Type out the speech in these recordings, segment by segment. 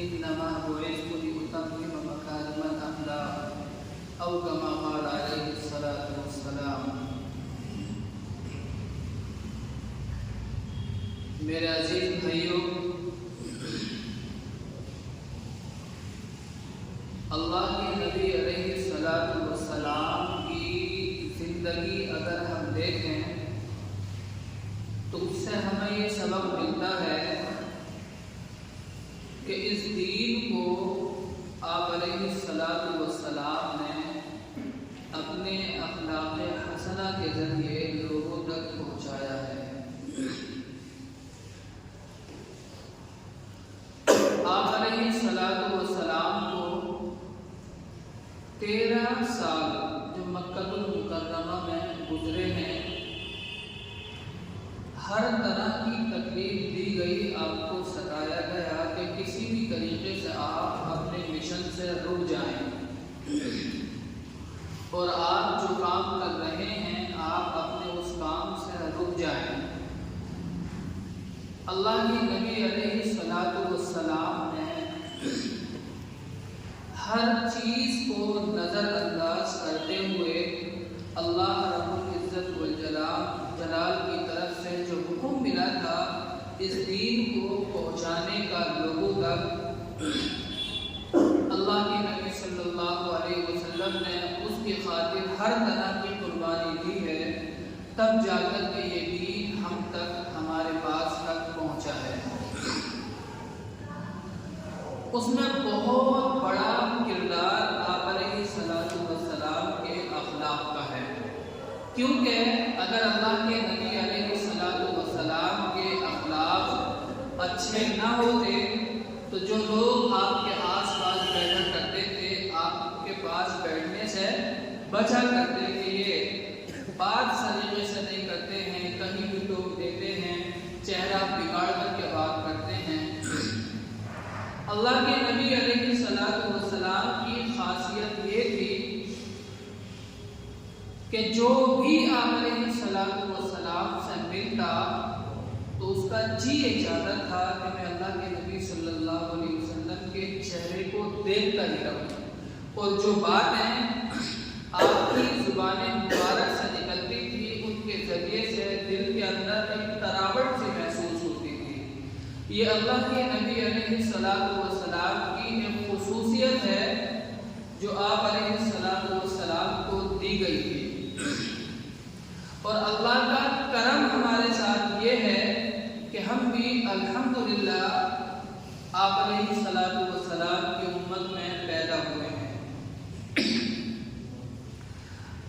انما بعثت لأتمم مكارم الأخلاق او كما قال عليه الصلاة والسلام۔ میرے عزیز بھائیوں، اللہ کے نبی علیہ الصلاۃ والسلام کی زندگی اگر ہم دیکھیں تو اس سے ہمیں یہ سبق ملتا ہے کہ اس دین کو آپ علیہ الصلاۃ والسلام نے اپنے اخلاق حسنہ کے ذریعے لوگوں تک پہنچایا ہے۔ آپ علیہ الصلاۃ والسلام کو 13 سال جو مکہ المکرمہ میں گزرے ہیں، ہر طرح کی تکلیف دی گئی، آپ کو ستایا گیا کہ کسی بھی طریقے سے آپ اپنے مشن سے رک جائیں اور آپ جو کام کر رہے ہیں آپ اپنے اس کام سے رک جائیں۔ اللہ کے نبی علیہ الصلاۃ والسلام نے ہر چیز کو نظر انداز کرتے ہوئے اللہ رب العزت والجلال کی طرف سے جو حکم ملا تھا اس دین کو پہنچانے کا لوگوں تک، اللہ کے نبی صلی اللہ علیہ وسلم نے اس کی خاطر ہر طرح کی قربانی دی ہے، تب جا کر کے یہ دین ہم تک، ہمارے پاس تک پہنچا ہے۔ اس میں بہت بڑا کردار آپ علیہ الصلاۃ والسلام کے اخلاق کا ہے، کیونکہ اگر اللہ کے نبی علیہ الصلاۃ والسلام کے اخلاق اچھے نہ ہوتے تو جو لوگ آپ کے آس پاس بیٹھا کرتے تھے آپ کے پاس بیٹھنے سے بچا کرتے کہ یہ بات سلیقے سے نہیں کرتے ہیں، کہیں بھی ٹوک دیتے ہیں، چہرہ بگاڑ کر کے بات کرتے ہیں۔ اللہ کے نبی علیہ الصلاۃ والسلام کی خاصیت یہ تھی کہ جو بھی آپ علیہ الصلاۃ والسلام سے ملتا تو اس کا جی یہ چاہتا تھا کہ میں اللہ کے نبی صلی اللہ علیہ وسلم کے چہرے کو دیکھتا ہی رہوں، اور جو باتیں آپ کی زبان مبارک سے نکلتی تھی ان کے ذریعے سے دل کے اندر ایک تراوٹ سی محسوس ہوتی تھی۔ یہ اللہ کے نبی علیہ الصلاۃ والسلام کی ایک خصوصیت ہے جو آپ علیہ الصلاۃ والسلام کو دی گئی تھی، اور اللہ کا کرم ہمارے ساتھ یہ ہے کہ ہم بھی الحمدللہ آپ علیہ الصلاۃ والسلام کی امت میں پیدا ہوئے ہیں۔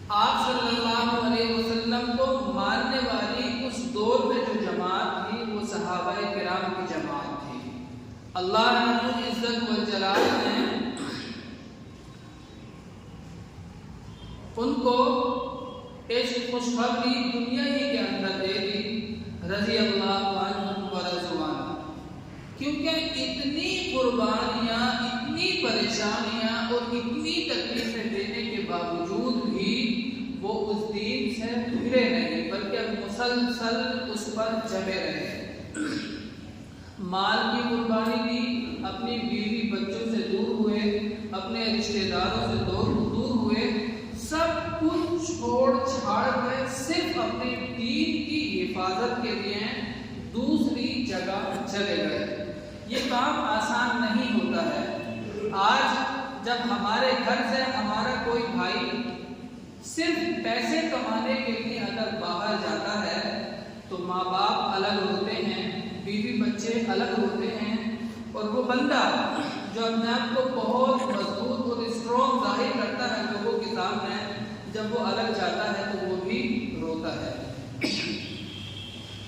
آپ صلی اللہ علیہ وسلم کو ماننے والی اس دور میں جو جماعت تھی وہ صحابہ کرام کی جماعت تھی۔ اللہ رب العزت والجلال نے ان کو ایسی خوشخبری دنیا ہی کے اندر دے دی، رضی اللہ عنہم ورضوا عنہ، کیونکہ اتنی قربانیاں، اتنی پریشانیاں اور اتنی تکلیفیں دینے کے باوجود بھی وہ اس دین سے پھرے نہیں، بلکہ مسلسل اس پر جمے رہے۔ مال کی قربانی دی، اپنی بیوی بچوں سے دور ہوئے، اپنے رشتہ داروں سے دور ہوئے، سب کچھ چھوڑ چھاڑ کر صرف اپنے دین کی حفاظت کے لیے دوسری جگہ چلے گئے۔ یہ کام آسان نہیں ہوتا ہے۔ آج جب ہمارے گھر سے ہمارا کوئی بھائی صرف پیسے کمانے کے لیے اگر باہر جاتا ہے تو ماں باپ الگ ہوتے ہیں، بیوی بچے الگ ہوتے ہیں، اور وہ بندہ جو اپنے آپ کو بہت مضبوط اور اسٹرانگ ظاہر کرتا ہے لوگوں کے سامنے، جب وہ الگ جاتا ہے تو وہ بھی روتا ہے۔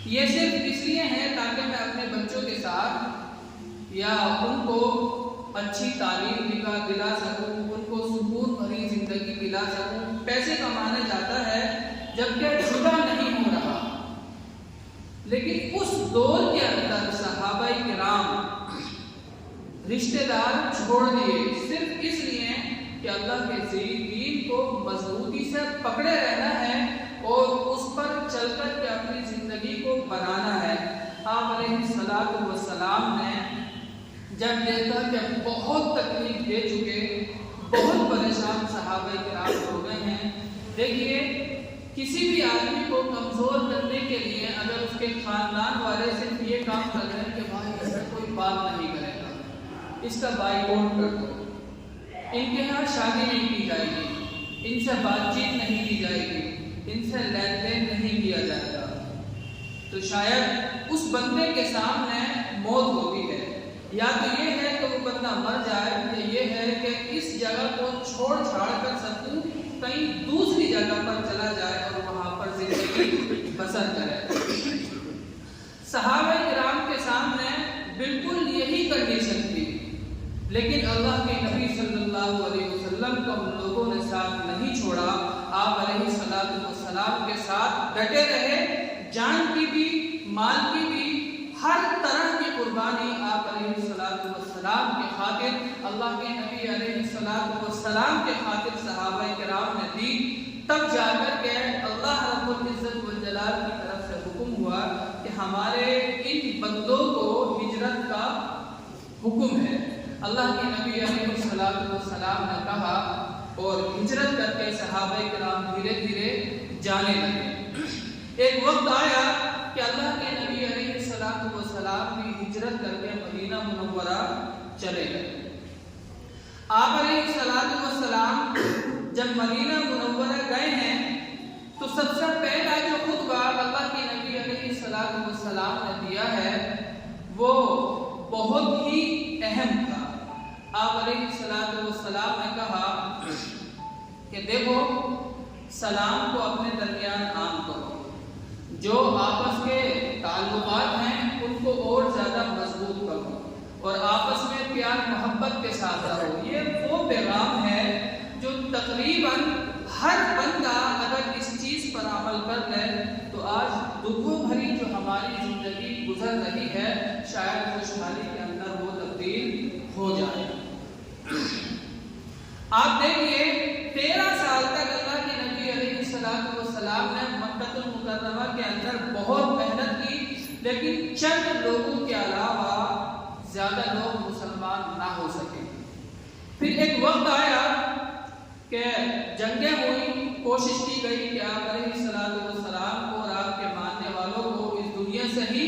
یہ صرف اس لیے ہے تاکہ میں اپنے بچوں کے ساتھ یا ان کو اچھی تعلیم دلا سکوں، ان کو سکون بھری زندگی دلا سکوں، پیسے کمانے جاتا ہے جبکہ جدا نہیں ہو رہا۔ لیکن اس دور کے اندر صحابہ کرام رشتہ دار چھوڑ دیے صرف اس لیے کہ اللہ کے دین کو مضبوطی سے پکڑے رہنا ہے اور اس پر چل کر کے اپنی زندگی کو بنانا ہے۔ آپ علیہ الصلاۃ والسلام نے جب دیکھا کہ بہت تکلیف دے چکے، بہت پریشان صحابہ کرام ہو گئے ہیں. دیکھیے کسی بھی آدمی کو کمزور کرنے کے لیے اگر اس کے خاندان والے صرف یہ کام کر رہے ہیں کہ بھائی اس سے کوئی بات نہیں کرے گا، اس کا بائیکاٹ کر دو، ان کے ہاں شادی نہیں کی جائے گی، ان سے بات چیت نہیں کی جائے گی، ان سے لین دین نہیں کیا جائے گا، تو شاید اس بندے کے سامنے موت ہوتی ہے. یا تو یہ ہے کہ وہ بندہ مر جائے، یا یہ ہے کہ اس جگہ کو چھوڑ چھاڑ کر سکوں کہیں دوسری جگہ پر چلا جائے اور وہاں پر زندگی بسر کرے. صحابہ کرام کے سامنے بالکل یہی کنڈیشن تھی، لیکن اللہ کے نبی صلی اللہ علیہ وسلم کو ان لوگوں نے ساتھ نہیں چھوڑا. آپ علیہ السلام کے ساتھ ڈٹے رہے، جان کی بھی مال کی بھی ہر طرح کی قربانی آپ علیہ السلام کے خاطر، اللہ کے نبی علیہ السلام کے خاطر صحابہ کرام نے دی. تب جا کر کے اللہ رب العزت والجلال کی طرف سے حکم ہوا کہ ہمارے ان بندوں کو ہجرت کا حکم ہے. اللہ کے نبی علیہ السلام نے کہا اور ہجرت کر کے صحابہ کرام دھیرے دھیرے جانے لگے. ایک وقت آیا کہ اللہ کے نبی علیہ السلام بھی ہجرت کر کے مدینہ منورہ چلے گئے. آپ علیہ السلام جب مدینہ منورہ گئے ہیں تو سب سے پہلا جو خطبہ اللہ کے نبی علیہ السلام نے دیا ہے وہ بہت ہی اہم تھا. آپ علیہ السلام نے کہا کہ دیکھو سلام کو اپنے درمیان عام کرو، جو آپس کے تعلقات ہیں ان کو اور زیادہ مضبوط کرو اور آپس میں پیار محبت کے ساتھ رہو. یہ وہ پیغام ہے جو تقریباً ہر بندہ اگر اس چیز پر عمل کر لے تو آج دکھوں بھری جو ہماری زندگی گزر رہی ہے شاید خوشحالی کے اندر وہ تبدیل ہو جائے. آپ دیکھیے 13 سال تک اللہ کے نبی علیہ السلام نے مکہ المکرمہ کے اندر بہت محنت کی، لیکن چند لوگوں کے علاوہ زیادہ لوگ مسلمان نہ ہو سکے. پھر ایک وقت آیا کہ جنگیں ہوئی، کوشش کی گئی کہ آپ علیہ السلام کو اور آپ کے ماننے والوں کو اس دنیا سے ہی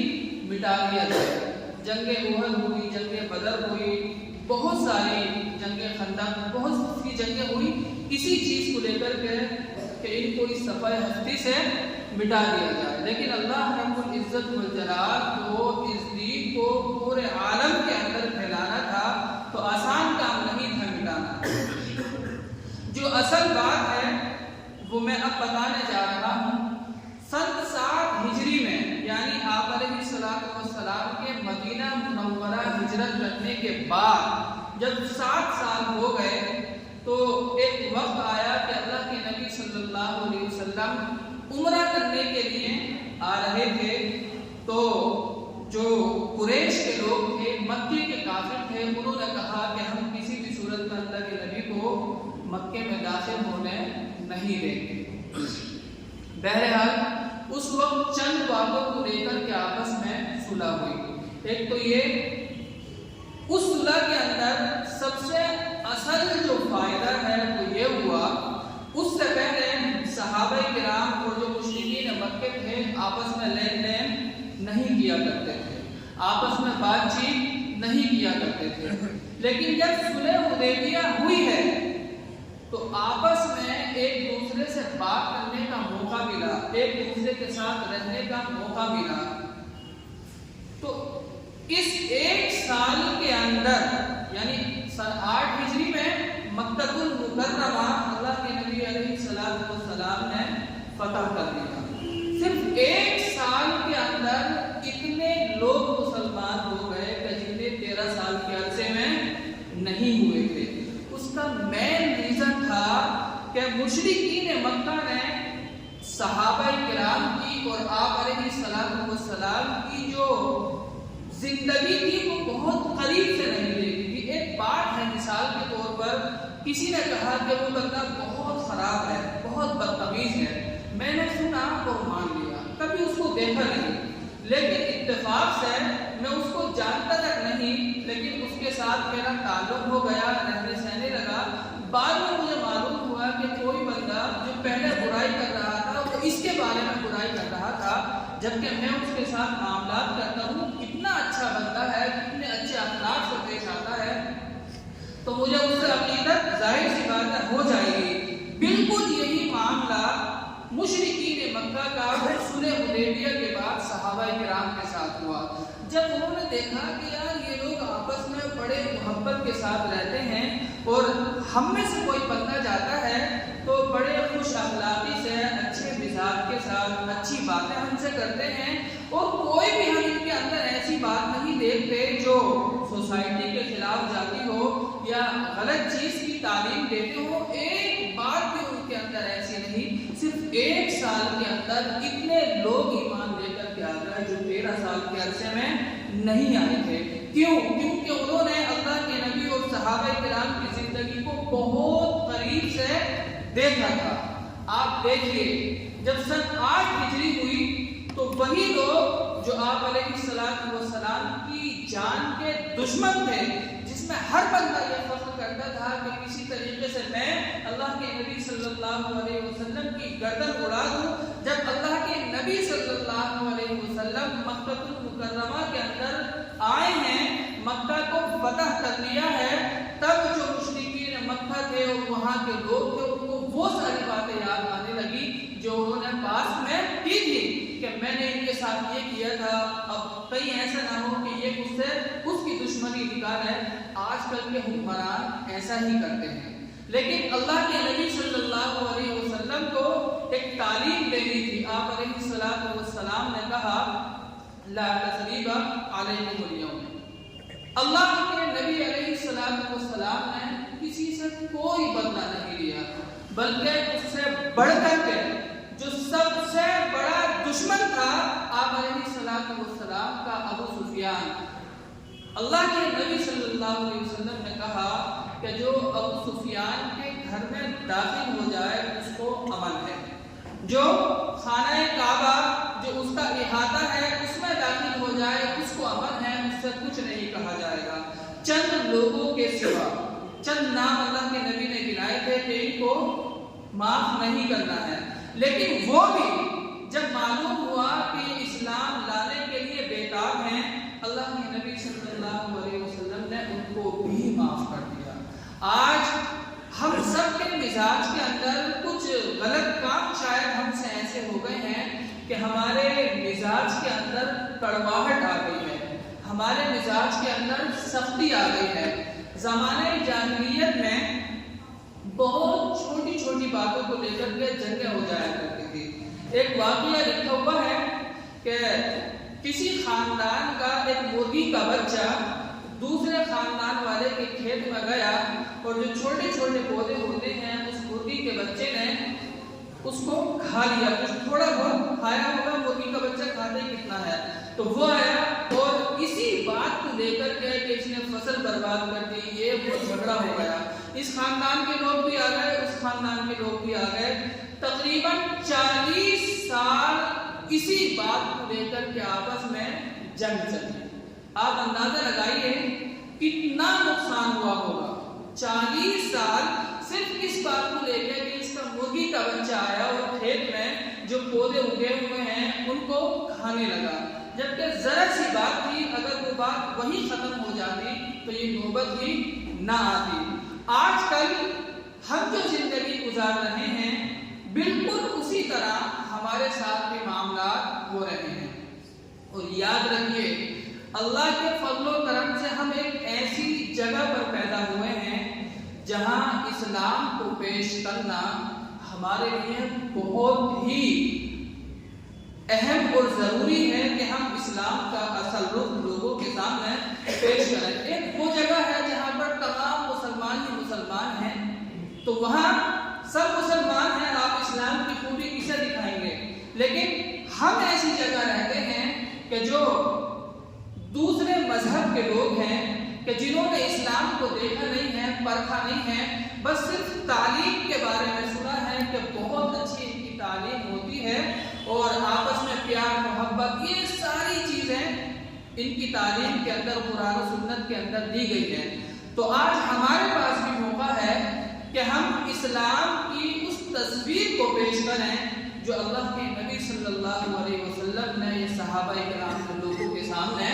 مٹا دیا جائے. جنگ احد ہوئی، جنگ بدر ہوئی، بہت ساری جنگیں خندق، بہت سی جنگیں ہوئی اسی چیز کو لے کر کے کہ ان کو اس صفحہ ہستی سے مٹا دیا جائے. لیکن اللہ رب العزت والجلال کو اس دین کو پورے عالم کے اندر پھیلانا تھا تو آسان کام نہیں تھا مٹانا. جو اصل بات ہے وہ میں اب بتانے جا رہا ہوں. سن 7 ہجری میں یعنی آپ علیہ السلام کے مدینہ منورہ ہجرت کرنے کے بعد جب 7 سال ہو گئے تو ایک وقت آیا کہ اللہ کے نبی صلی اللہ علیہ وسلم عمرہ کرنے کے لیے آ رہے تھے. تو جو قریش کے لوگ تھے، مکے کے کافر تھے، انہوں نے کہا کہ ہم کسی بھی صورت میں اللہ کے نبی کو مکے میں داخل ہونے نہیں دیں گے. بہرحال اس وقت چند باتوں کو لے کر کے آپس میں صلح ہوئی. ایک تو یہ اس صلح کے اندر سب سے اصل جو فائدہ ہے وہ یہ ہوا، اس سے پہلے صحابہ کرام اور جو مشرکین مکہ تھے آپس میں لین دین نہیں کیا کرتے تھے، آپس میں بات چیت نہیں کیا کرتے تھے. لیکن جب صلح حدیبیہ ہوئی ہے تو آپس میں ایک دوسرے سے بات کرنے کا موقع ملا، ایک دوسرے کے ساتھ رہنے کا موقع ملا. تو اس 1 سال کے اندر یعنی سن 8 ہجری میں مکہ المکرمہ اللہ کے نبی علیہ السلام نے فتح کر دیا. صرف 1 سال کے اندر اتنے لوگ مسلمان ہو گئے کہ جتنے 13 سال کے عرصے میں نہیں ہوئے تھے. اس کا مین ریزن تھا کہ مشرکین مکہ نے صحابہ کرام کی اور آپ علیہ السلام کی جو زندگی تھی وہ بہت قریب سے نہیں دیکھی تھی. ایک بات ہے مثال کے طور پر کسی نے کہا کہ وہ بندہ بہت خراب ہے، بہت بدتمیز ہے. میں نے سنا اور مان لیا، کبھی اس کو دیکھا نہیں، لیکن اتفاق سے میں اس کو جانتا تک نہیں، لیکن اس کے ساتھ میرا تعلق ہو گیا، رہنے سہنے لگا۔ بعد میں مجھے معلوم ہوا کہ کوئی بندہ جو پہلے برائی کر رہا تھا وہ اس کے بارے میں برائی کر رہا تھا، جبکہ میں اس کے ساتھ معاملات کرتا ہوں، کتنا اچھا بندہ ہے، کتنے اچھے اخلاق سے پیش آتا ہے، تو مجھے اس سے عقیدت ظاہر سی بات ہے ہو جائے گی۔ بالکل یہی معاملہ مشرکین مکہ کا صلح حدیبیہ کے بعد صحابہ کرام کے ساتھ ہوا۔ جب انہوں نے دیکھا کہ یار یہ لوگ آپس میں بڑے محبت کے ساتھ رہتے ہیں اور ہم میں سے کوئی بندہ جاتا ہے تو بڑے خوش اخلاقی سے، اچھے مزاج کے ساتھ اچھی باتیں ہم سے کرتے ہیں، اور کوئی بھی ہم ان کے اندر ایسی بات نہیں دیکھتے جو سوسائٹی کے خلاف جاتی ہو یا غلط چیز کی تعلیم دیتے ہو، ایک بات بھی ان کے اندر ایسی نہیں۔ صرف 1 سال کے اندر اتنے لوگ ایمان لے کر کے آ گئے جو 13 سال کے عرصے میں نہیں آئے تھے۔ کیوں؟ کیونکہ انہوں نے اللہ کے نبی اور صحابہ کرام کی زندگی کو بہت قریب سے دیکھا تھا۔ آپ دیکھیے جب سن 8 ہجری ہوئی تو وہی لوگ جو آپ علیہ السلام کی جان کے دشمن تھے، جس میں ہر بندہ یہ فخر کرتا تھا کہ کسی طریقے سے میں اللہ کے نبی صلی اللہ علیہ وسلم کی گردن اڑا دوں، جب اللہ کے نبی صلی اللہ علیہ وسلم مکہ المکرمہ کے اندر آئے ہیں، مکہ کو فتح کر لیا ہے، تب جو مشرکین مکہ تھے اور وہاں کے لوگ تھے ان کو وہ ساری باتیں یاد آنے لگی جو انہوں نے پاس میں کی تھی کہ میں نے ان کے ساتھ یہ کیا تھا، اب کہیں ایسا نہ ہو کہ یہ مجھ سے اس کی دشمنی نکال ہے۔ آج کل کے حکمران ایسا ہی کرتے ہیں، لیکن اللہ کے نبی صلی اللہ علیہ وسلم کو ایک تعلیم دینی تھی۔ آپ علیہ السلام نے کہا لا تثریب علیکم اليوم۔ اللہ کے نبی علیہ السلام نے کسی سے کوئی بدلہ نہیں لیا، بلکہ اس سے بڑھ کر کے جو سب سے بڑا دشمن تھا آپ علیہ السلام کا ابو سفیان، اللہ کے نبی صلی اللہ علیہ وسلم نے کہا کہ جو ابو سفیان کے گھر میں داخل ہو جائے اس کو امن ہے، جو خانہ کعبہ جو اس کا احاطہ ہے اس میں داخل ہو جائے اس کو امن ہے، اس سے کچھ نہیں کہا جائے گا۔ چند لوگوں کے سوا چند نام اللہ کے نبی نے گنائے تھے کہ ان کو معاف نہیں کرنا ہے، لیکن وہ بھی جب معلوم ہوا کہ اسلام لانے کے لیے بےتاب ہیں، اللہ کے نبی صلی اللہ علیہ وسلم نے ان کو بھی معاف کر دیا۔ آج ہم سب کے مزاج کے اندر کچھ غلط کام شاید ہم سے ایسے ہو گئے ہیں کہ ہمارے مزاج کے اندر کڑواہٹ آ گئی ہے، ہمارے مزاج کے اندر سختی آ گئی ہے۔ زمانے جاہلیت میں بہت چھوٹی چھوٹی باتوں کو لے کر کے جنگیں ہو جایا کرتی تھی۔ ایک واقعہ لکھا ہوا ہے کہ کسی خاندان کا ایک مرغی کا بچہ دوسرے خاندان والے کے کھیت میں گیا اور جو چھوٹے چھوٹے پودے ہوتے ہیں اس مرغی کے بچے نے اس کو کھا لیا، کچھ تھوڑا بہت کھایا ہوگا، مرغی کا بچہ کھاتے کتنا ہے، تو وہ آیا اور اسی بات کو لے کر کے کہ اس نے فصل برباد کر دی، یہ وہ جھگڑا ہو گیا۔ اس خاندان کے لوگ بھی آ گئے، اس خاندان کے لوگ بھی آ گئے، تقریباً 40 سال اسی بات کو لے کر کے آپس میں جنگ چلی۔ آپ اندازہ لگائیے کتنا نقصان ہوا ہوگا۔ 40 سال صرف اس بات کو لے کے کہ اس کا مرغی کا بچہ آیا اور کھیت میں جو پودے اگے ہوئے ہیں ان کو کھانے لگا، جبکہ ذرا سی بات تھی، اگر وہ بات وہی ختم ہو جاتی تو یہ نوبت ہی نہ آتی۔ آج کل ہم جو زندگی گزار رہے ہیں بالکل اسی طرح ہمارے ساتھ بھی معاملات ہو رہے ہیں، اور یاد رکھیے اللہ کے فضل و کرم سے ہم ایک ایسی جگہ پر پیدا ہوئے ہیں جہاں اسلام کو پیش کرنا ہمارے لیے بہت ہی اہم اور ضروری ہے کہ ہم اسلام کا اصل رخ لوگوں کے سامنے پیش کریں۔ ایک وہ جگہ ہے جہاں پر تمام مسلمان ہی مسلمان ہیں، تو وہاں سب مسلمان ہیں، آپ اسلام کی خوبی کسے دکھائیں گے؟ لیکن ہم ایسی جگہ رہتے ہیں کہ جو دوسرے مذہب کے لوگ ہیں کہ جنہوں نے اسلام کو دیکھا نہیں ہے، پرکھا نہیں ہے، بس صرف تعلیم کے بارے میں سنا ہے کہ بہت اچھی ان کی تعلیم ہوتی ہے اور آپس میں پیار محبت یہ ساری چیزیں ان کی تعلیم کے اندر قرآن و سنت کے اندر دی گئی ہے۔ تو آج ہمارے پاس بھی موقع ہے کہ ہم اسلام کی اس تصویر کو پیش کریں جو اللہ کے نبی صلی اللہ علیہ وسلم نے یہ صحابہ کرام کے لوگوں کے سامنے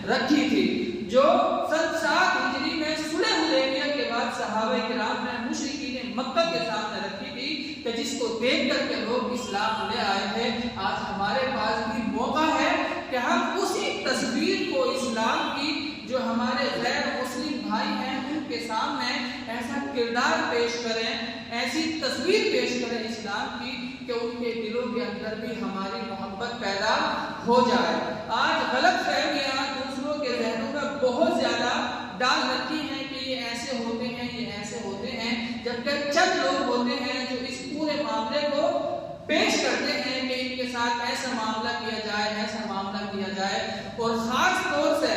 رکھی تھی، جو سن 7 ہجری میں صلح حدیبیہ کے بعد صحابہ کرام نے مشرکین مکہ کے سامنے رکھی تھی، کہ جس کو دیکھ کر کے لوگ اسلام لے آئے تھے۔ آج ہمارے پاس بھی موقع ہے کہ ہم اسی تصویر کو اسلام کی جو ہمارے غیر مسلم بھائی ہیں ان کے سامنے ایسا کردار پیش کریں، ایسی تصویر پیش کریں اسلام کی کہ ان کے دلوں کے اندر بھی ہماری محبت پیدا ہو جائے۔ آج غلط فہمیاں دوسروں کے ذہنوں میں بہت زیادہ ڈال رکھی ہیں کہ یہ ایسے ہوتے ہیں، یہ ایسے ہوتے ہیں، جبکہ چند لوگ ہوتے ہیں جو اس پورے معاملے کو پیش کرتے ہیں کہ ان کے ساتھ ایسا معاملہ کیا جائے، ایسا معاملہ کیا جائے۔ اور خاص طور سے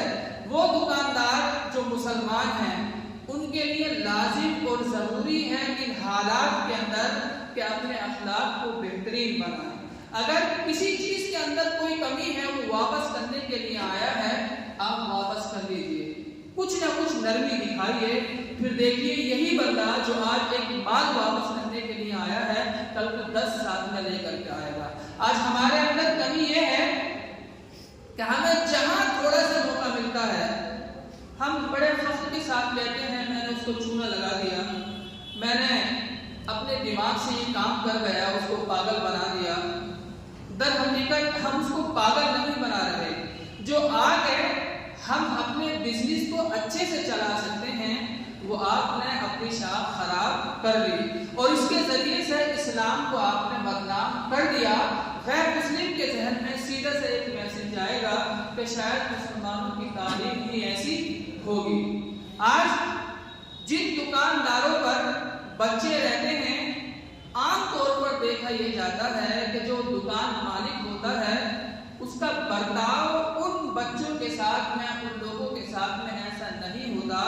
وہ دکاندار جو مسلمان ہیں ان کے لیے لازم اور ضروری ہے ان حالات کے اندر کہ اپنے اخلاق کو بہترین بنائیں۔ اگر کسی چیز کے اندر کوئی کمی ہے وہ واپس کرنے کے لیے آیا ہے، آپ واپس کر لیجئے، کچھ نہ کچھ نرمی دکھائیے، پھر دیکھیے یہی بندہ جو آج ایک مال واپس کرنے کے لیے آیا ہے کل کو 10 ساتھ میں لے کر کے آئے گا۔ آج ہمارے اندر کمی یہ ہے کہ ہمیں جہاں تھوڑا سا موقع ملتا ہے ہم بڑے فخر کے ساتھ لیتے ہیں، میں نے اس کو چونا لگا دیا، میں نے اپنے دماغ سے یہ کام کر گیا، اس کو پاگل بنا دیا۔ در حقیقت ہم اس کو پاگل نہیں بنا رہے، جو آگے ہم اپنے بزنس کو اچھے سے چلا سکتے ہیں وہ آپ نے اپنی شاخ خراب کر لی اور اس کے ذریعے سے اسلام کو آپ نے بدنام کر دیا۔ غیر مسلم کے ذہن میں سیدھا سے ایک میسج جائے گا کہ شاید مسلمانوں کی تعلیم ہی ایسی ہوگی۔ آج جن دکانداروں پر بچے رہتے ہیں عام طور پر دیکھا یہ جاتا ہے کہ جو دکان مالک ہوتا ہے اس کا برتاؤ ان بچوں کے ساتھ میں، ان لوگوں کے ساتھ میں ایسا نہیں ہوتا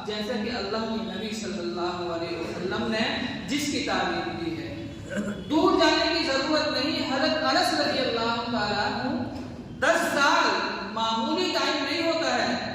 جیسے کہ اللہ کے نبی صلی اللہ علیہ وسلم نے جس کی تعلیم دی ہے۔ دور جانے کی ضرورت نہیں، حضرت انس رضی اللہ تعالیٰ عنہ 10 سال معمولی ٹائم نہیں ہوتا ہے،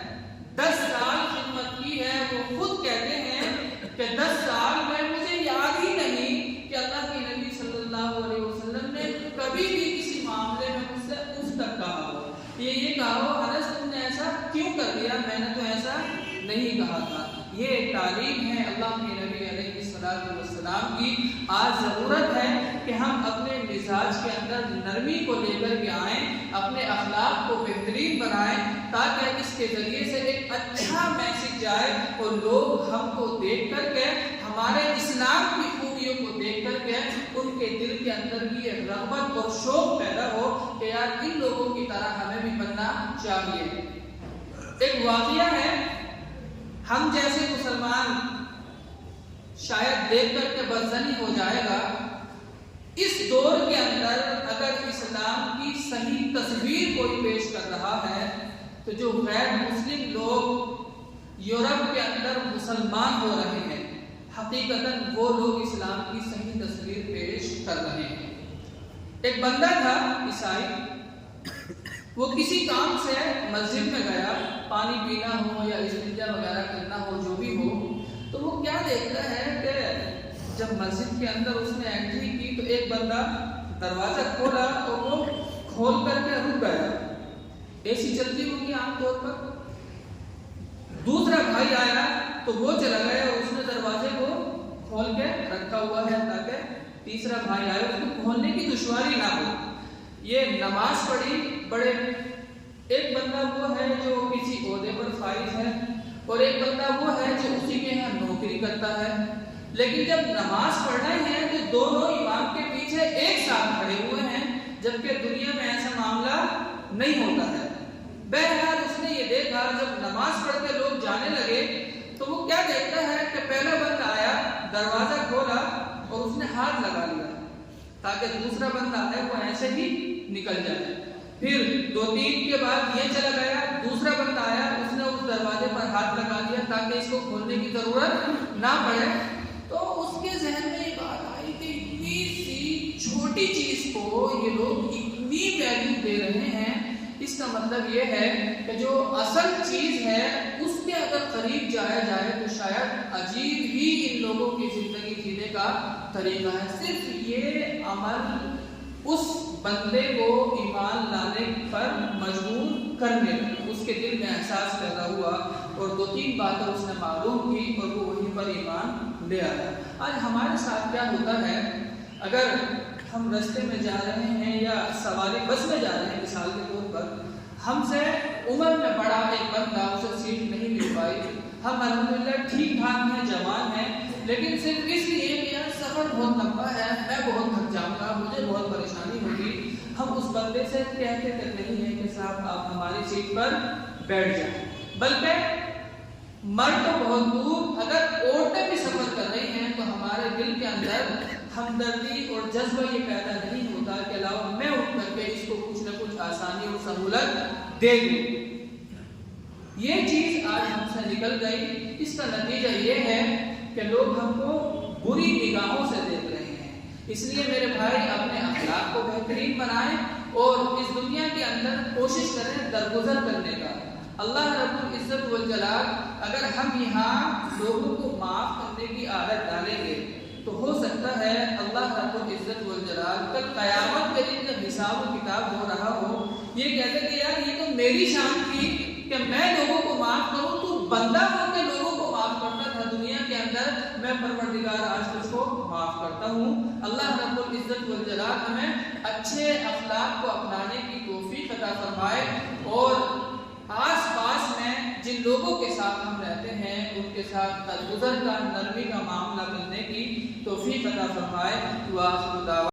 10 سال خدمت کی ہے۔ وہ خود کہتے ہیں کہ 10 سال میں مجھے یاد ہی نہیں کہ اللہ کے نبی صلی اللہ علیہ وسلم نے کبھی بھی کسی معاملے میں مجھ سے اس تک کہا ہو، یہ کہا ہو انس تم نے ایسا کیوں کر دیا، میں نے تو ایسا نہیں کہا تھا۔ یہ ایک تعلیم ہے اللہ کے نبی علیہ السلام کی۔ آج ضرورت ہے کہ ہم اپنے مزاج کے اندر نرمی کو لے کر کے آئیں، اپنے اخلاق کو بہترین بنائیں تاکہ اس کے ذریعے سے ایک اچھا میسج جائے اور لوگ ہم کو دیکھ کر کے، ہمارے اسلام کی خوبیوں کو دیکھ کر کے ان کے دل کے اندر بھی یہ رغبت اور شوق پیدا ہو کہ یار ان لوگوں کی طرح ہمیں بھی بننا چاہیے۔ ایک واقعہ ہے، ہم جیسے مسلمان شاید دیکھ کر کے بدزنی ہو جائے گا، اس دور کے اندر اگر اسلام کی صحیح تصویر کوئی پیش کر رہا ہے تو جو غیر مسلم لوگ یورپ کے اندر مسلمان ہو رہے ہیں، حقیقتاً وہ لوگ اسلام کی صحیح تصویر پیش کر رہے ہیں۔ ایک بندہ تھا عیسائی، وہ کسی کام سے مسجد میں گیا، پانی پینا ہو یا استنجا وغیرہ کرنا ہو، جو بھی ہو، تو وہ کیا دیکھتا ہے کہ جب مسجد کے اندر اس نے انٹری کی تو ایک بندہ دروازہ کھولا تو وہ کھول کر کے رک گیا، اے سی چلتی ہوگی عام طور پر۔ دوسرا بھائی آیا تو وہ چلا گیا اور اس نے دروازے کو کھول کے رکھا ہوا ہے تاکہ تیسرا بھائی آیا اس کو کھولنے کی دشواری نہ ہو۔ یہ نماز پڑھی، بڑے ایک بندہ وہ ہے جو کسی عہدے پر فائز ہے اور ایک بندہ وہ ہے جو اسی کے یہاں نوکری کرتا ہے، لیکن جب نماز پڑھ رہے ہیں تو دونوں امام کے پیچھے ایک ساتھ کھڑے ہوئے ہیں، جبکہ دنیا میں ایسا معاملہ نہیں ہوتا ہے۔ بہرحال اس نے یہ دیکھا جب نماز پڑھ کے لوگ جانے لگے تو وہ کیا دیکھتا ہے کہ پہلا بندہ آیا، دروازہ کھولا اور اس نے ہاتھ لگا لیا تاکہ دوسرا بندہ ہے وہ ایسے ہی نکل جائے۔ پھر 2-3 کے بعد یہ چلا گیا، دوسرا بندہ آیا، اس نے اس دروازے پر ہاتھ لگا دیا تاکہ اس کو کھولنے کی ضرورت نہ پڑے۔ تو اس کے ذہن میں یہ بات آئی کہ اتنی سی چھوٹی چیز کو یہ لوگ اتنی ویلیو دے رہے ہیں، اس کا مطلب یہ ہے کہ جو اصل چیز ہے اس کے اگر قریب جایا جائے تو شاید عجیب ہی ان لوگوں کی زندگی جینے کا طریقہ ہے. صرف یہ عمل اس بندے کو ایمان لانے پر مجبور کرنے لگا. اس کے دل میں احساس پیدا ہوا اور 2-3 باتیں اس نے معلوم کی اور وہ وہیں پر ایمان لے آیا. آج ہمارے ساتھ کیا ہوتا ہے، اگر ہم راستے میں جا رہے ہیں یا سواری بس میں جا رہے ہیں مثال کے طور پر، ہم سے عمر میں بڑا ایک بندہ، اسے سیٹ نہیں مل پائی، ہم الحمدللہ ٹھیک ٹھاک ہیں، جوان ہیں، لیکن صرف اس لیے کہ یار سفر بہت لمبا ہے، میں بہت تھک جاؤں گا، مجھے بہت پریشانی ہوگی، ہم اس بندے سے کہتے تک نہیں ہیں کہ صاحب آپ ہماری سیٹ پر بیٹھ جائیں. بلکہ مر تو بہت دور، اگر عورتیں بھی سفر کر رہی ہیں تو ہمارے دل کے اندر ہمدردی اور جذبہ یہ پیدا نہیں ہوتا کہ لاؤ میں اٹھ کر کے اس کو کچھ نہ کچھ آسانی اور سہولت دے دوں. یہ چیز آج ہم سے نکل گئی. اس کا نتیجہ یہ ہے کہ لوگ ہم کو بری نگاہوں سے دیکھ رہے ہیں. اس لیے میرے بھائی اپنے اخلاق کو بہترین بنائیں اور اس دنیا کے اندر کوشش کریں درگزر کرنے کا. اللہ رب العزت والجلال اگر ہم یہاں لوگوں کو معاف کرنے کی عادت ڈالیں گے تو ہو سکتا ہے اللہ رب العزت والجلال کل قیامت کے دن جب حساب و کتاب ہو رہا ہو یہ کہتے کہ یار یہ تو میری شان تھی کہ میں لوگوں کو معاف کروں، تو بندہ ہو کے لوگوں کو معاف کرتا تھا دنیا کے اندر، میں پروردگار آج تجھ کو معاف کرتا ہوں. اللہ رب العزت والجلال ہمیں اچھے اخلاق کو اپنانے کی توفیق عطا فرمائے اور آس پاس میں جن لوگوں کے ساتھ ہم رہتے ہیں ان کے ساتھ درگزر کا، نرمی کا معاملہ کرنے کی توفیق عطا فرمائے.